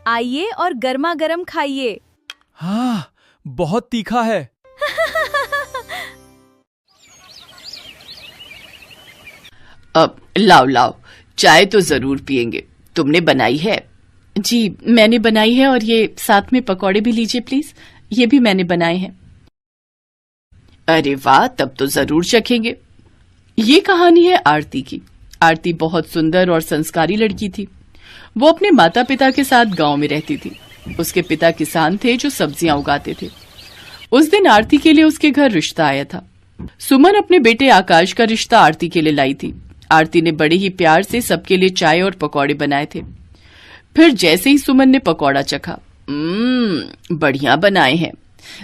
आइए और गर्मा गर्म खाइए। हाँ, बहुत तीखा है। अब लाओ, चाय तो जरूर पियेंगे। तुमने बनाई है? जी मैंने बनाई है, और ये साथ में पकौड़े भी लीजिए प्लीज, ये भी मैंने बनाए हैं। अरे वाह, तब तो जरूर चखेंगे। ये कहानी है आरती की। आरती बहुत सुंदर और संस्कारी लड़की थी। वो अपने माता पिता के साथ गांव में रहती थी। उसके पिता किसान थे जो सब्जियां उगाते थे। उस दिन आरती के लिए उसके घर रिश्ता आया था। सुमन अपने बेटे आकाश का रिश्ता आरती के लिए लाई थी। आरती ने बड़े ही प्यार से सबके लिए चाय और पकौड़े बनाए थे। फिर जैसे ही सुमन ने पकौड़ा चखा, बढ़िया बनाए हैं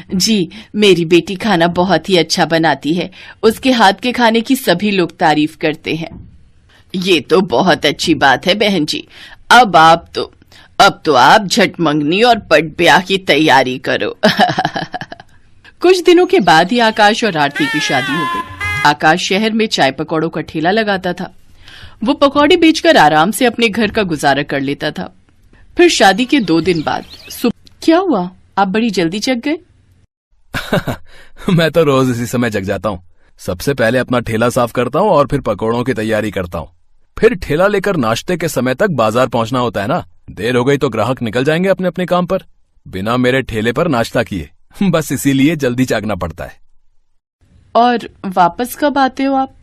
जी, मेरी बेटी खाना बहुत ही अच्छा बनाती है। उसके हाथ के खाने की सभी लोग तारीफ करते हैं। ये तो बहुत अच्छी बात है बहन जी। अब तो आप झट मंगनी और पट ब्याह की तैयारी करो। कुछ दिनों के बाद ही आकाश और आरती की शादी हो गई। आकाश शहर में चाय पकौड़ों का ठेला लगाता था। वो पकौड़े बेचकर आराम से अपने घर का गुजारा कर लेता था। फिर शादी के 2 दिन बाद क्या हुआ, आप बड़ी जल्दी जग गए? मैं तो रोज इसी समय जग जाता हूँ। सबसे पहले अपना ठेला साफ करता हूँ और फिर पकौड़ों की तैयारी करता हूँ। फिर ठेला लेकर नाश्ते के समय तक बाजार पहुंचना होता है ना। देर हो गई तो ग्राहक निकल जाएंगे अपने अपने काम पर, बिना मेरे ठेले पर नाश्ता किए। बस इसीलिए जल्दी जागना पड़ता है। और वापस कब आते हो आप?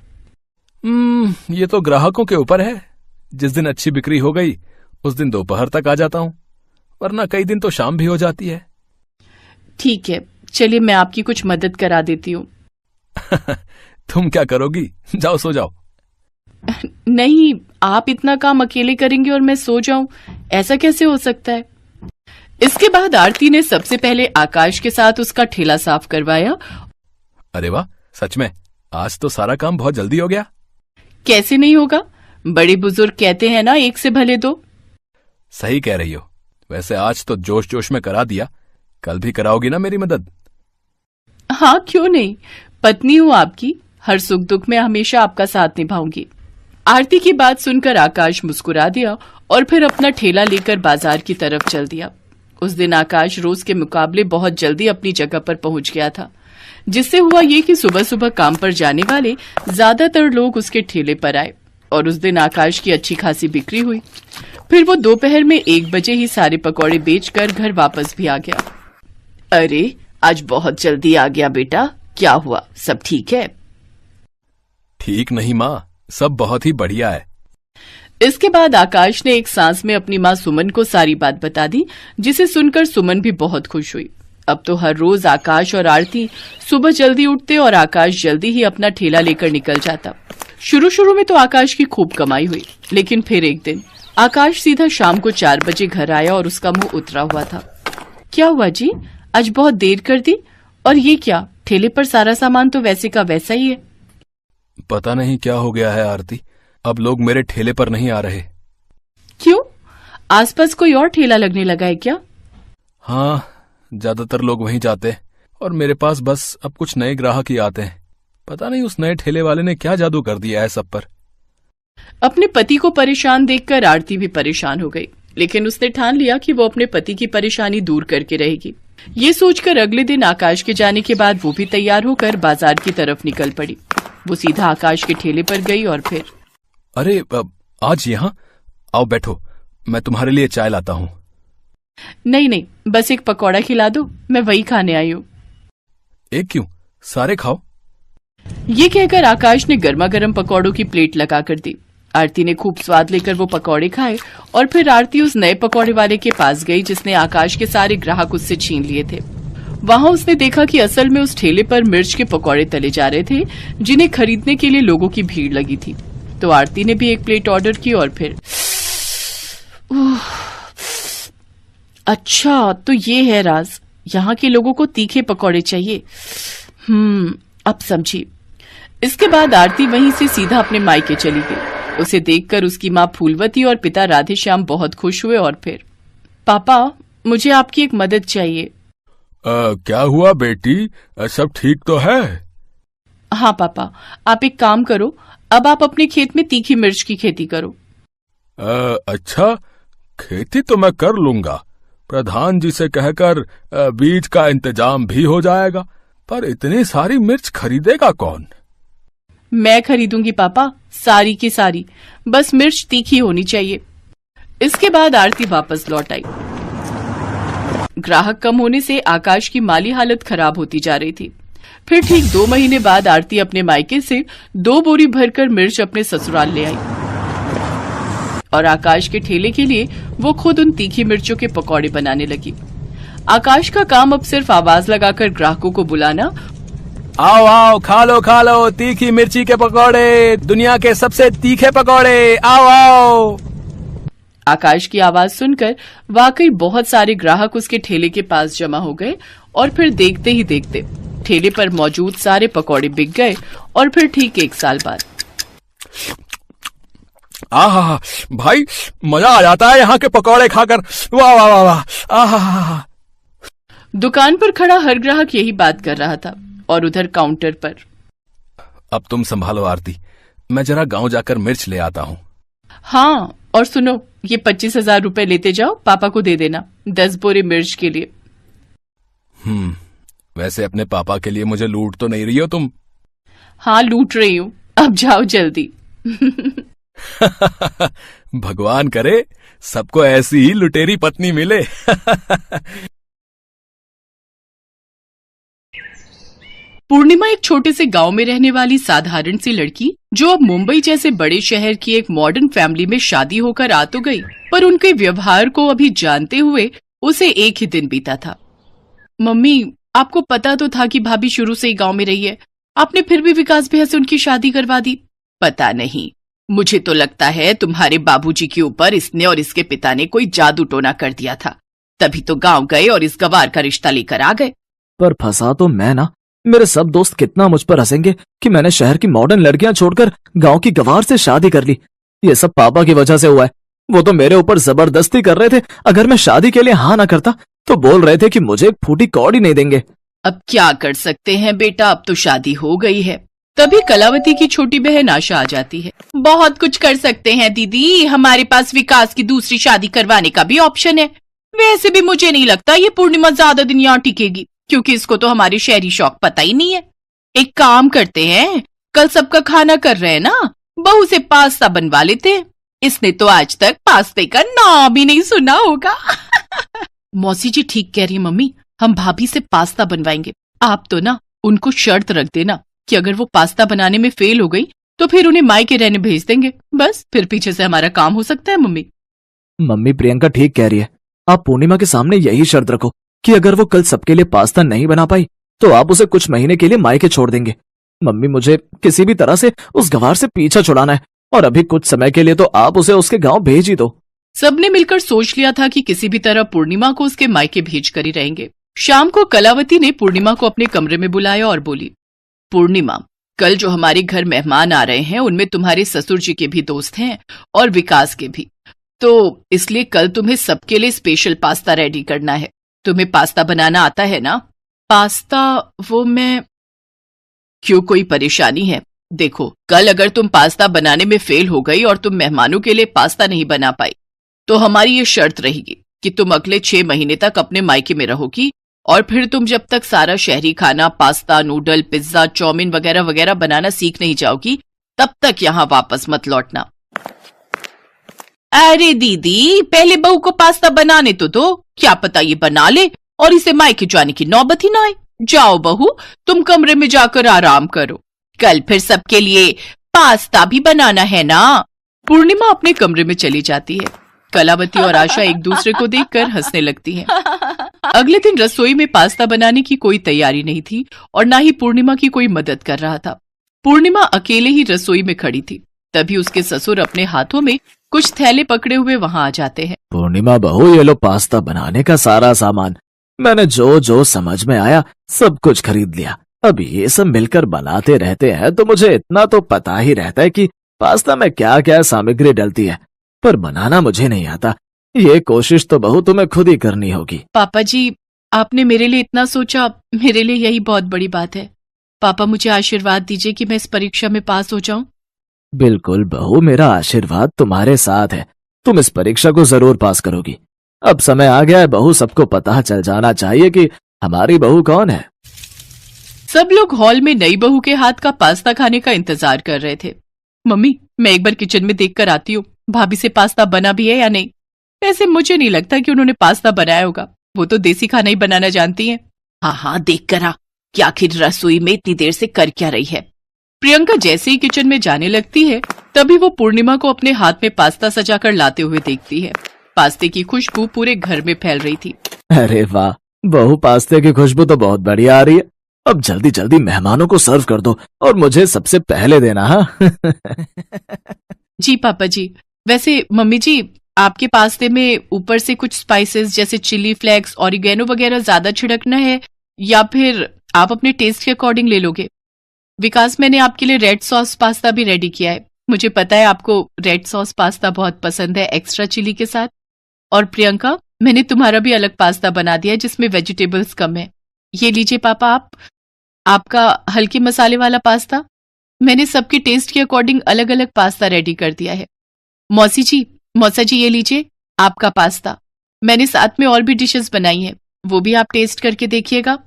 ये तो ग्राहकों के ऊपर है। जिस दिन अच्छी बिक्री हो गई उस दिन दोपहर तक आ जाता हूँ, वरना कई दिन तो शाम भी हो जाती है। ठीक है, चलिए मैं आपकी कुछ मदद करा देती हूँ। तुम क्या करोगी? जाओ सो जाओ। नहीं, आप इतना काम अकेले करेंगे और मैं सो जाऊं, ऐसा कैसे हो सकता है? इसके बाद आरती ने सबसे पहले आकाश के साथ उसका ठेला साफ करवाया। अरे वाह, सच में आज तो सारा काम बहुत जल्दी हो गया। कैसे नहीं होगा, बड़े बुजुर्ग कहते हैं ना, एक से भले दो। सही कह रही हो। वैसे आज तो जोश जोश में करा दिया, कल भी कराओगी ना मेरी मदद? हाँ क्यों नहीं, पत्नी हूँ आपकी, हर सुख दुख में हमेशा आपका साथ निभाऊंगी। आरती की बात सुनकर आकाश मुस्कुरा दिया और फिर अपना ठेला लेकर बाजार की तरफ चल दिया। उस दिन आकाश रोज के मुकाबले बहुत जल्दी अपनी जगह पर पहुंच गया था, जिससे हुआ ये कि सुबह सुबह काम पर जाने वाले ज्यादातर लोग उसके ठेले पर आए और उस दिन आकाश की अच्छी खासी बिक्री हुई। फिर वो दोपहर में 1 बजे ही सारे पकौड़े बेचकर घर वापस भी आ गया। अरे आज बहुत जल्दी आ गया बेटा, क्या हुआ, सब ठीक है? ठीक नहीं माँ, सब बहुत ही बढ़िया है। इसके बाद आकाश ने एक सांस में अपनी माँ सुमन को सारी बात बता दी, जिसे सुनकर सुमन भी बहुत खुश हुई। अब तो हर रोज आकाश और आरती सुबह जल्दी उठते और आकाश जल्दी ही अपना ठेला लेकर निकल जाता। शुरू में तो आकाश की खूब कमाई हुई, लेकिन फिर एक दिन आकाश सीधा शाम को 4 बजे घर आया और उसका मुंह उतरा हुआ था। क्या हुआ जी, आज बहुत देर कर दी? और ये क्या, ठेले पर सारा सामान तो वैसे का वैसा ही है। पता नहीं क्या हो गया है आरती, अब लोग मेरे ठेले पर नहीं आ रहे। क्यों, आसपास कोई और ठेला लगने लगा है क्या? हाँ, ज्यादातर लोग वहीं जाते हैं और मेरे पास बस अब कुछ नए ग्राहक ही आते हैं। पता नहीं उस नए ठेले वाले ने क्या जादू कर दिया है सब पर। अपने पति को परेशान देखकर आरती भी परेशान हो गई, लेकिन उसने ठान लिया कि वो अपने पति की परेशानी दूर करके रहेगी। ये सोचकर अगले दिन आकाश के जाने के बाद वो भी तैयार होकर बाजार की तरफ निकल पड़ी। वो सीधा आकाश के ठेले पर गई और फिर, अरे आज यहाँ आओ, बैठो, मैं तुम्हारे लिए चाय लाता हूँ। नहीं, बस एक पकौड़ा खिला दो, मैं वही खाने आई हूँ। एक क्यों, सारे खाओ। ये कहकर आकाश ने गर्मा गर्म पकौड़ों की प्लेट लगा कर दी। आरती ने खूब स्वाद लेकर वो पकौड़े खाए और फिर आरती उस नए पकौड़े वाले के पास गई जिसने आकाश के सारे ग्राहक उससे छीन लिए थे। वहां उसने देखा कि असल में उस ठेले पर मिर्च के पकौड़े तले जा रहे थे, जिन्हें खरीदने के लिए लोगों की भीड़ लगी थी। तो आरती ने भी एक प्लेट ऑर्डर की और फिर, अच्छा तो ये है राज, यहाँ के लोगों को तीखे पकौड़े चाहिए। अब समझी। इसके बाद आरती वहीं से सीधा अपने मायके चली गई। उसे देखकर उसकी माँ फूलवती और पिता राधेश्याम बहुत खुश हुए और फिर, पापा मुझे आपकी एक मदद चाहिए। क्या हुआ बेटी, सब ठीक तो है? हाँ पापा, आप एक काम करो, अब आप अपने खेत में तीखी मिर्च की खेती करो। अच्छा, खेती तो मैं कर लूंगा, प्रधान जी से कहकर बीज का इंतजाम भी हो जाएगा, पर इतनी सारी मिर्च खरीदेगा कौन? मैं खरीदूंगी पापा, सारी की सारी, बस मिर्च तीखी होनी चाहिए। इसके बाद आरती वापस लौट आई। ग्राहक कम होने से आकाश की माली हालत खराब होती जा रही थी। फिर ठीक 2 महीने बाद आरती अपने मायके से 2 बोरी भरकर मिर्च अपने ससुराल ले आई और आकाश के ठेले के लिए वो खुद उन तीखी मिर्चों के पकौड़े बनाने लगी। आकाश का काम अब सिर्फ आवाज लगाकर ग्राहकों को बुलाना, आओ आओ खा लो तीखी मिर्ची के पकौड़े, दुनिया के सबसे तीखे पकौड़े, आओ आओ। आकाश की आवाज सुनकर वाकई बहुत सारे ग्राहक उसके ठेले के पास जमा हो गए और फिर देखते ही देखते ठेले पर मौजूद सारे पकौड़े बिक गए। और फिर ठीक 1 साल बाद, आहा भाई, मजा आ जाता है यहाँ के पकौड़े खाकर, वाह वाह वाह वाह, आहा। दुकान पर खड़ा हर ग्राहक यही बात कर रहा था और उधर काउंटर पर, अब तुम संभालो आरती, मैं जरा गांव जाकर मिर्च ले आता हूँ। हाँ, और सुनो, ये 25,000 रुपए लेते जाओ, पापा को दे देना 10 बोरे मिर्च के लिए। वैसे अपने पापा के लिए मुझे लूट तो नहीं रही हो तुम? हाँ, लूट रही हूँ, अब जाओ जल्दी। भगवान करे सबको ऐसी ही लुटेरी पत्नी मिले। पूर्णिमा एक छोटे से गांव में रहने वाली साधारण सी लड़की, जो अब मुंबई जैसे बड़े शहर की एक मॉडर्न फैमिली में शादी होकर आ तो गई, पर उनके व्यवहार को अभी जानते हुए उसे एक ही दिन बीता था। मम्मी, आपको पता तो था कि भाभी शुरू से ही गांव में रही है, आपने फिर भी विकास भैया से उनकी शादी करवा दी। पता नहीं, मुझे तो लगता है तुम्हारे बाबूजी के ऊपर इसने और इसके पिता ने कोई जादू टोना कर दिया था, तभी तो गांव गए और इस गवार का रिश्ता लेकर आ गए। पर फंसा तो मैं ना। मेरे सब दोस्त कितना मुझ पर हंसेंगे कि मैंने शहर की मॉडर्न लड़कियां छोड़कर गांव की गवार से शादी कर ली। ये सब पापा की वजह से हुआ है। वो तो मेरे ऊपर जबरदस्ती कर रहे थे, अगर मैं शादी के लिए हाँ ना करता तो बोल रहे थे कि मुझे एक फूटी कौड़ी नहीं देंगे। अब क्या कर सकते हैं बेटा, अब तो शादी हो गई है। तभी कलावती की छोटी बहन आशा आ जाती है। बहुत कुछ कर सकते हैं दीदी, हमारे पास विकास की दूसरी शादी करवाने का भी ऑप्शन है। वैसे भी मुझे नहीं लगता ये पूर्णिमा ज्यादा दिन यहाँ टिकेगी, क्योंकि इसको तो हमारे शहरी शौक पता ही नहीं है। एक काम करते हैं, कल सबका खाना कर रहे हैं ना, बहू से पास्ता बनवा लेते हैं। इसने तो आज तक पास्ते का नाम भी नहीं सुना होगा। मौसी जी ठीक कह रही है मम्मी, हम भाभी से पास्ता बनवाएंगे। आप तो ना उनको शर्त रख देना कि अगर वो पास्ता बनाने में फेल हो गई तो फिर उन्हें मायके रहने भेज देंगे, बस फिर पीछे से हमारा काम हो सकता है। मम्मी मम्मी प्रियंका ठीक कह रही है। आप पूर्णिमा के सामने यही शर्त रखो कि अगर वो कल सबके लिए पास्ता नहीं बना पाई तो आप उसे कुछ महीने के लिए मायके छोड़ देंगे। मम्मी, मुझे किसी भी तरह से उस गवार से पीछा छुड़ाना है और अभी कुछ समय के लिए तो आप उसे उसके गांव भेज ही दो। सबने मिलकर सोच लिया था कि किसी भी तरह पूर्णिमा को उसके मायके भेज कर ही रहेंगे। शाम को कलावती ने पूर्णिमा को अपने कमरे में बुलाया और बोली, पूर्णिमा, कल जो हमारे घर मेहमान आ रहे हैं उनमें तुम्हारे ससुर जी के भी दोस्त हैं और विकास के भी, तो इसलिए कल तुम्हें सबके लिए स्पेशल पास्ता रेडी करना है। तुम्हें पास्ता बनाना आता है ना? पास्ता वो मैं... क्यों, कोई परेशानी है? देखो, कल अगर तुम पास्ता बनाने में फेल हो गई और तुम मेहमानों के लिए पास्ता नहीं बना पाई तो हमारी ये शर्त रहेगी कि तुम अगले 6 महीने तक अपने मायके में रहोगी और फिर तुम जब तक सारा शहरी खाना, पास्ता, नूडल, पिज्जा, चाउमीन वगैरह वगैरह बनाना सीख नहीं जाओगी तब तक यहाँ वापस मत लौटना। अरे दीदी, पहले बहू को पास्ता बनाने तो दो, क्या पता ये बना ले और इसे मायके जाने की नौबत ही ना आए। जाओ बहू, तुम कमरे में जाकर आराम करो, कल फिर सबके लिए पास्ता भी बनाना है ना। पूर्णिमा अपने कमरे में चली जाती है। कलावती और आशा एक दूसरे को देखकर हंसने लगती हैं। अगले दिन रसोई में पास्ता बनाने की कोई तैयारी नहीं थी और ना ही पूर्णिमा की कोई मदद कर रहा था। पूर्णिमा अकेले ही रसोई में खड़ी थी। तभी उसके ससुर अपने हाथों में कुछ थैले पकड़े हुए वहां आ जाते हैं। पूर्णिमा बहू, ये लो पास्ता बनाने का सारा सामान। मैंने जो जो समझ में आया सब कुछ खरीद लिया। अब ये सब मिलकर बनाते रहते हैं तो मुझे इतना तो पता ही रहता है कि पास्ता में क्या क्या सामग्री डलती है, पर बनाना मुझे नहीं आता। ये कोशिश तो बहू तुम्हें खुद ही करनी होगी। पापा जी, आपने मेरे लिए इतना सोचा, मेरे लिए यही बहुत बड़ी बात है। पापा, मुझे आशीर्वाद दीजिए कि मैं इस परीक्षा में पास हो जाऊं। बिल्कुल बहू, मेरा आशीर्वाद तुम्हारे साथ है। तुम इस परीक्षा को जरूर पास करोगी। अब समय आ गया है, बहू सबको पता चल जाना चाहिए कि हमारी बहू कौन है। सब लोग हॉल में नई बहू के हाथ का पास्ता खाने का इंतजार कर रहे थे। मम्मी, मैं एक बार किचन में देख कर आती हूँ, भाभी से पास्ता बना भी है या नहीं। वैसे मुझे नहीं लगता कि उन्होंने पास्ता बनाया होगा, वो तो देसी खाना ही बनाना जानती हैं। हाँ हाँ, देख कर आ कि आखिर रसोई में इतनी देर से कर क्या रही है। प्रियंका जैसे ही किचन में जाने लगती है, तभी वो पूर्णिमा को अपने हाथ में पास्ता सजाकर लाते हुए देखती है। पास्ते की खुशबू पूरे घर में फैल रही थी। अरे वाह, बहू पास्ते की खुशबू तो बहुत बढ़िया आ रही है। अब जल्दी जल्दी मेहमानों को सर्व कर दो और मुझे सबसे पहले देना। हाँ जी पापा जी। वैसे मम्मी जी, आपके पास्ते में ऊपर से कुछ स्पाइसेस जैसे चिली फ्लेक्स, ऑरिगेनो वगैरह ज्यादा छिड़कना है या फिर आप अपने टेस्ट के अकॉर्डिंग ले लोगे? विकास, मैंने आपके लिए रेड सॉस पास्ता भी रेडी किया है। मुझे पता है आपको रेड सॉस पास्ता बहुत पसंद है एक्स्ट्रा चिली के साथ। और प्रियंका, मैंने तुम्हारा भी अलग पास्ता बना दिया है जिसमें वेजिटेबल्स कम है। ये लीजिए पापा, आपका हल्के मसाले वाला पास्ता। मैंने सबके टेस्ट के अकॉर्डिंग अलग अलग पास्ता रेडी कर दिया है। मौसा जी ये लीजिए आपका पास्ता। मैंने साथ में और भी डिशेस बनाई हैं, वो भी आप टेस्ट करके देखिएगा।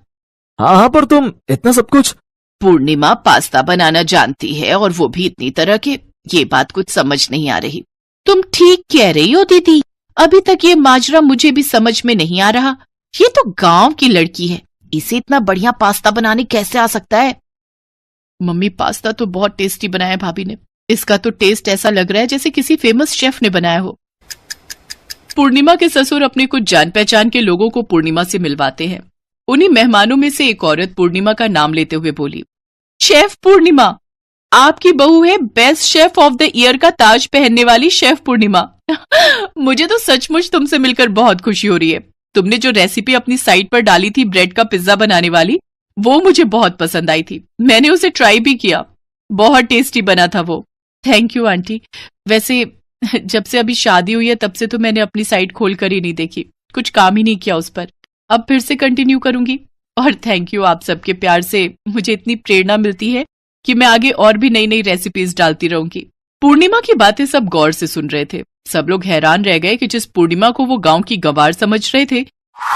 हाँ, पर तुम इतना सब कुछ। पूर्णिमा पास्ता बनाना जानती है और वो भी इतनी तरह के, ये बात कुछ समझ नहीं आ रही। तुम ठीक कह रही हो दीदी, अभी तक ये माजरा मुझे भी समझ में नहीं आ रहा। ये तो गांव की लड़की है, इसे इतना बढ़िया पास्ता बनाने कैसे आ सकता है? मम्मी, पास्ता तो बहुत टेस्टी बनाया है भाभी ने। इसका तो टेस्ट ऐसा लग रहा है जैसे किसी फेमस शेफ ने बनाया हो। पूर्णिमा के ससुर अपने कुछ जान पहचान के लोगों को पूर्णिमा से मिलवाते हैं। उन्हीं मेहमानों में से एक औरत पूर्णिमा का नाम लेते हुए बोली, शेफ पूर्णिमा, आपकी बहू है best chef of the year का ताज पहनने वाली शेफ पूर्णिमा। मुझे तो सचमुच तुमसे मिलकर बहुत खुशी हो रही है। तुमने जो रेसिपी अपनी साइट पर डाली थी ब्रेड का पिज्जा बनाने वाली, वो मुझे बहुत पसंद आई थी। मैंने उसे ट्राई भी किया, बहुत टेस्टी बना था वो। Thank you aunty. वैसे जब से अभी शादी हुई है तब से तो मैंने अपनी साइट खोल कर ही नहीं देखी, कुछ काम ही नहीं किया उस पर। अब फिर से कंटिन्यू करूंगी। और थैंक यू, आप सबके प्यार से मुझे इतनी प्रेरणा मिलती है कि मैं आगे और भी नई नई रेसिपीज डालती रहूंगी। पूर्णिमा की बातें सब गौर से सुन रहे थे। सब लोग हैरान रह गए कि जिस पूर्णिमा को वो गांव की गंवार समझ रहे थे,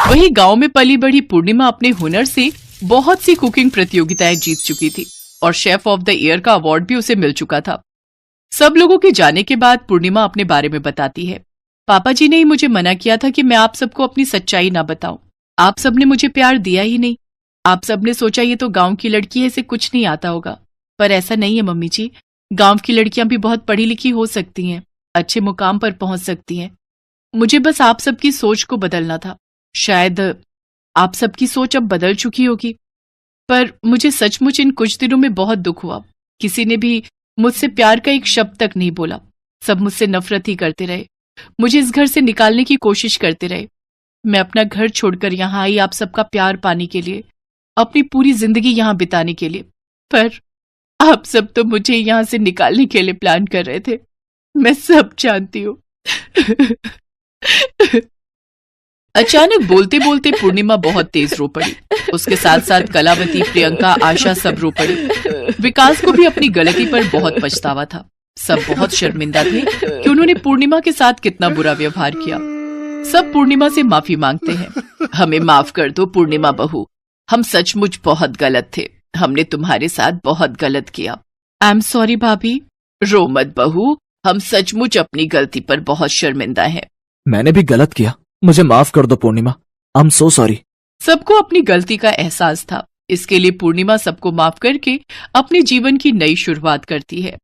वही गांव में पली बढ़ी पूर्णिमा अपने हुनर से बहुत सी कुकिंग प्रतियोगिताएं जीत चुकी थी और शेफ ऑफ द ईयर का अवार्ड भी उसे मिल चुका था। सब लोगों के जाने के बाद पूर्णिमा अपने बारे में बताती है, पापा जी ने ही मुझे मना किया था कि मैं आप सबको अपनी सच्चाई ना बताऊं। आप सबने मुझे प्यार दिया ही नहीं। आप सबने सोचा ये तो गांव की लड़की है, इसे कुछ नहीं आता होगा। पर ऐसा नहीं है मम्मी जी, गांव की लड़कियां भी बहुत पढ़ी लिखी हो सकती हैं, अच्छे मुकाम पर पहुंच सकती हैं। मुझे बस आप सबकी सोच को बदलना था। शायद आप सबकी सोच अब बदल चुकी होगी, पर मुझे सचमुच इन कुछ दिनों में बहुत दुख हुआ। किसी ने भी मुझसे प्यार का एक शब्द तक नहीं बोला। सब मुझसे नफरत ही करते रहे, मुझे इस घर से निकालने की कोशिश करते रहे। मैं अपना घर छोड़कर यहाँ आई आप सबका प्यार पाने के लिए, अपनी पूरी जिंदगी यहाँ बिताने के लिए। पर आप सब तो मुझे यहाँ से निकालने के लिए प्लान कर रहे थे, मैं सब जानती हूँ। अचानक बोलते बोलते पूर्णिमा बहुत तेज रो पड़ी। उसके साथ साथ कलावती, प्रियंका, आशा सब रो पड़ी। विकास को भी अपनी गलती पर बहुत पछतावा था। सब बहुत शर्मिंदा थे कि उन्होंने पूर्णिमा के साथ कितना बुरा व्यवहार किया। सब पूर्णिमा से माफी मांगते हैं। हमें माफ कर दो पूर्णिमा बहू, हम सचमुच बहुत गलत थे। हमने तुम्हारे साथ बहुत गलत किया। आई एम सॉरी भाभी। रो मत बहू, हम सचमुच अपनी गलती पर बहुत शर्मिंदा हैं। मैंने भी गलत किया, मुझे माफ कर दो पूर्णिमा। I am so sorry. सबको अपनी गलती का एहसास था। इसके लिए पूर्णिमा सबको माफ करके अपने जीवन की नई शुरुआत करती है।